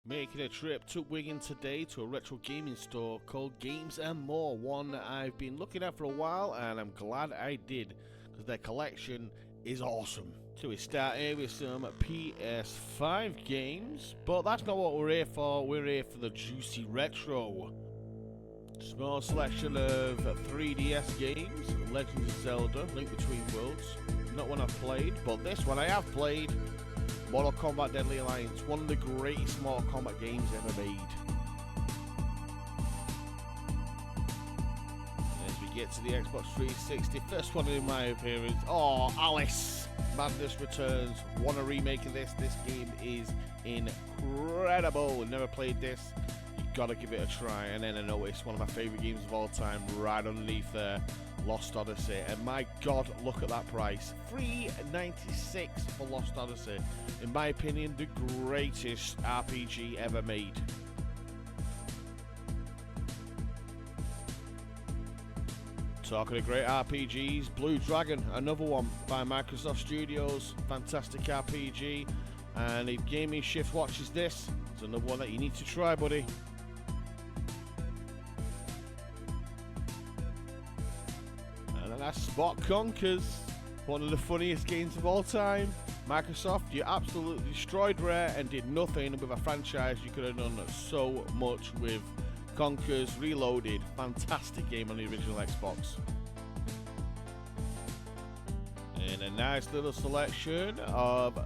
Making a trip to Wigan today to a retro gaming store called GAMESnMORE, one I've been looking at for a while and I'm glad I did because their collection is awesome. So we start here with some PS5 games, but that's not what we're here for. We're here for the juicy retro. Small selection of 3DS games, Legend of Zelda, Link Between Worlds. Not one I've played, but this one I have played. Mortal Kombat Deadly Alliance, one of the greatest Mortal Kombat games ever made. As we get to the Xbox 360, first one in my appearance. Oh, Alice! Madness Returns. Want a remake of this? This game is incredible. Never played this. You gotta give it a try. And then I know it's one of my favourite games of all time, right underneath there. Lost Odyssey, and my god, look at that price. $3.96 for Lost Odyssey. In my opinion, the greatest RPG ever made. Talking of great RPGs, Blue Dragon, another one by Microsoft Studios. Fantastic RPG. And if GameShift watches this, it's another one that you need to try, buddy. And that's Spot Conquers, one of the funniest games of all time. Microsoft, you absolutely destroyed Rare and did nothing with a franchise you could have done so much with. Conquers Reloaded, fantastic game on the original Xbox. And a nice little selection of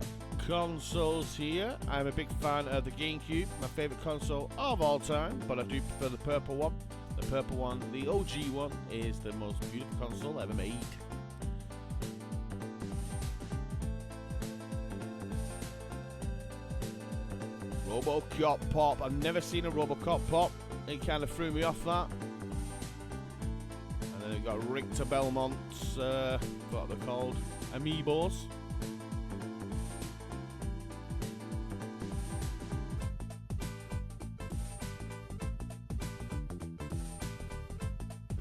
consoles here. I'm a big fan of the GameCube, my favourite console of all time, but I do prefer the purple one. The purple one, the OG one, is the most beautiful console ever made. RoboCop Pop. I've never seen a RoboCop Pop. It kind of threw me off that. And then we've got Richter Belmont's, what they're called, Amiibos.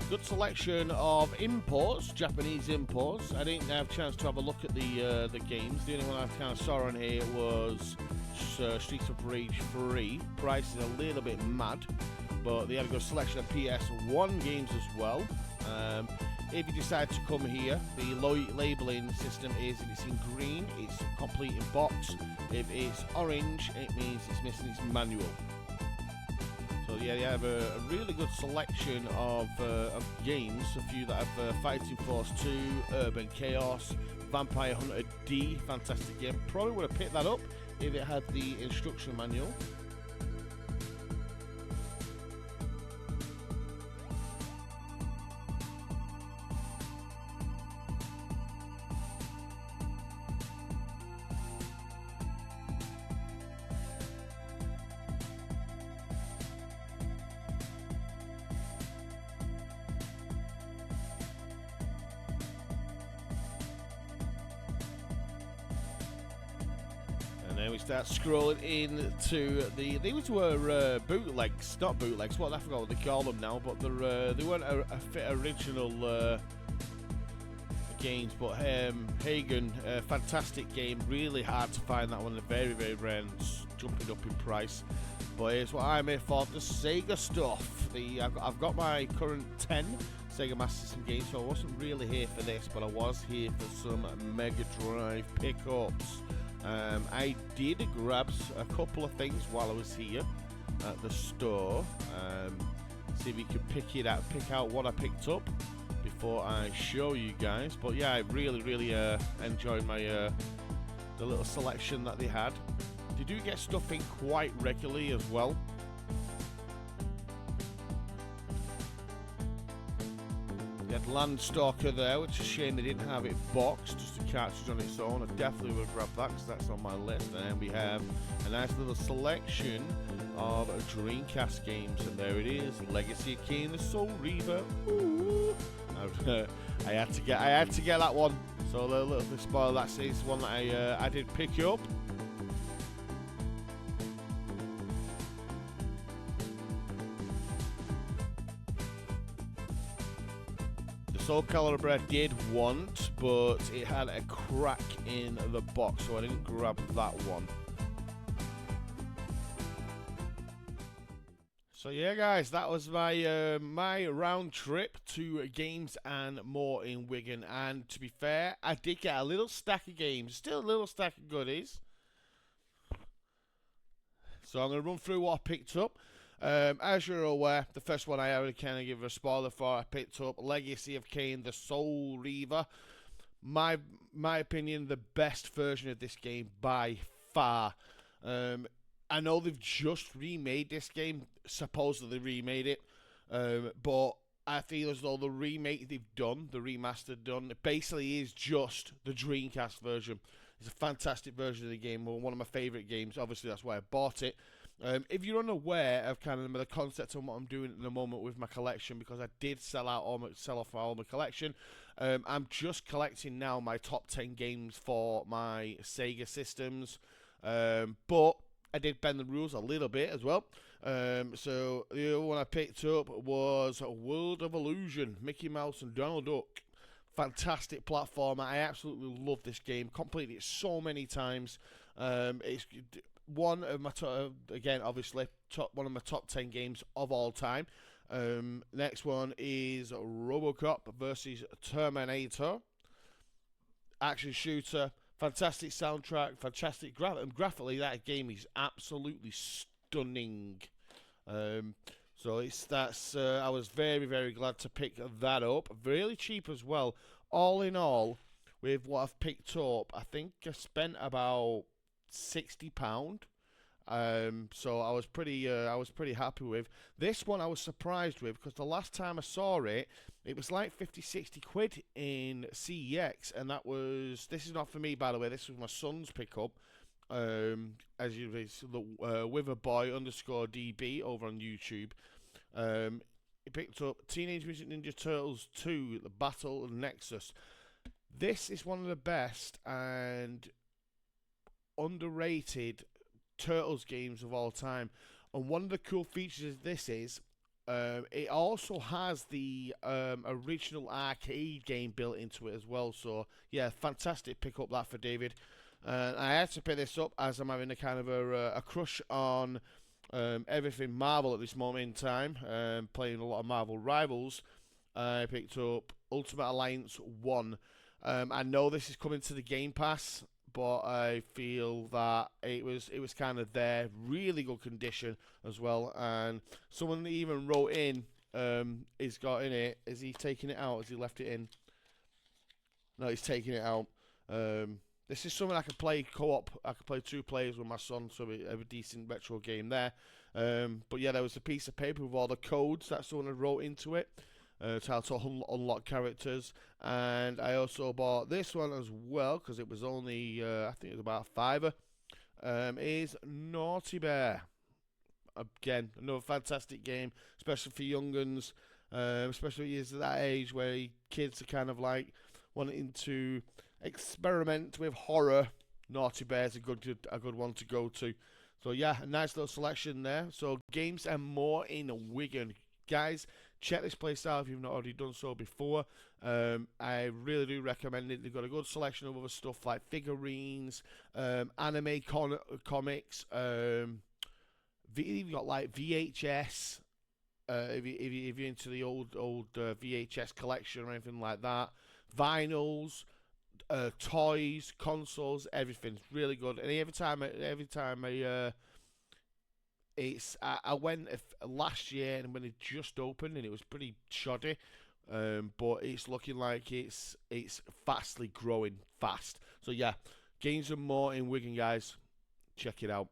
Good selection of imports, Japanese imports. I didn't have a chance to have a look at the games. The only one I kind of saw on here was Streets of Rage 3. Price is a little bit mad, but they had a good selection of PS1 games as well. If you decide to come here, the labelling system is if it's in green, it's complete in box. If it's orange, it means it's missing its manual. So yeah, you have a really good selection of games. A few that have Fighting Force 2, Urban Chaos, Vampire Hunter D, fantastic game. Probably would have picked that up if it had the instruction manual. And then we start scrolling into these were bootlegs, not bootlegs, what I forgot what they call them now, but they weren't a fit original games, but Hagen, fantastic game, really hard to find that one, very, very rare and jumping up in price. But here's what I'm here for, the Sega stuff. I've got my current 10 Sega Master System games, so I wasn't really here for this, but I was here for some Mega Drive pickups. I did grab a couple of things while I was here at the store. See if we could pick out what I picked up before I show you guys. But yeah, I really enjoyed my the little selection that they had. They do get stuff in quite regularly as well. They had Landstalker there, which is a shame they didn't have it boxed, just a cartridge on its own. I definitely will grab that because that's on my list. And then we have a nice little selection of Dreamcast games, and there it is, Legacy of Kain, the Soul Reaver. Ooh. I had to get that one. So the little spoiler, that is one that I did pick up. Soul Calibur I did want, but it had a crack in the box, so I didn't grab that one. So yeah, guys, that was my my round trip to Games and More in Wigan. And to be fair, I did get a little stack of games, still a little stack of goodies. So I'm going to run through what I picked up. As you're aware, the first one I already kind of give a spoiler for. I picked up Legacy of Kain: The Soul Reaver. My opinion, the best version of this game by far. I know they've just remade this game, supposedly remade it, but I feel as though the remake they've done, the remastered done, it basically is just the Dreamcast version. It's a fantastic version of the game, one of my favourite games. Obviously, that's why I bought it. If you're unaware of kind of the concept of what I'm doing at the moment with my collection, because I did sell off all my collection, I'm just collecting now my top 10 games for my Sega systems, but I did bend the rules a little bit as well. So the other one I picked up was World of Illusion, Mickey Mouse and Donald Duck. Fantastic platformer. I absolutely love this game. Completed it so many times. It's one of my again, obviously, one of my top 10 games of all time. Next one is RoboCop versus Terminator. Action shooter. Fantastic soundtrack, fantastic graphically. That game is absolutely stunning. So I was very, very glad to pick that up. Really cheap as well. All in all, with what I've picked up, I think I spent about £60. So I was pretty happy with this one. I was surprised with, because the last time I saw it, it was like 50-60 quid in CEX, and this is not for me, by the way. This was my son's pickup. As you Witherboy_DB over on YouTube. He picked up Teenage Mutant Ninja Turtles 2: The Battle of Nexus. This is one of the best and underrated Turtles games of all time, and one of the cool features of this is it also has the original arcade game built into it as well. So yeah, fantastic pick up that for David. I had to pick this up as I'm having a kind of a crush on everything Marvel at this moment in time, playing a lot of Marvel Rivals. I picked up Ultimate Alliance 1. I know this is coming to the Game Pass, but I feel that it was kind of there, really good condition as well. And someone even wrote in, he's got in it. Is he taking it out? Has he left it in? No, he's taking it out. This is something I could play co-op. I could play 2 players with my son, so we have a decent retro game there. But yeah, there was a piece of paper with all the codes that someone had wrote into it. To how to unlock characters. And I also bought this one as well, because it was only, I think it was about £5. Is Naughty Bear. Again, another fantastic game, especially for younguns, especially at that age where kids are kind of like wanting to experiment with horror. Naughty Bear's a good one to go to. So yeah, a nice little selection there. So Games and More in Wigan. Guys, check this place out if you've not already done so before. I really do recommend it. They've got a good selection of other stuff like figurines, anime comics. You've got like VHS. If you're into the old VHS collection or anything like that, vinyls, toys, consoles, everything's really good. And every time I went last year, and when it just opened, and it was pretty shoddy, but it's looking like it's fastly growing fast. So yeah, Games and More in Wigan, guys. Check it out.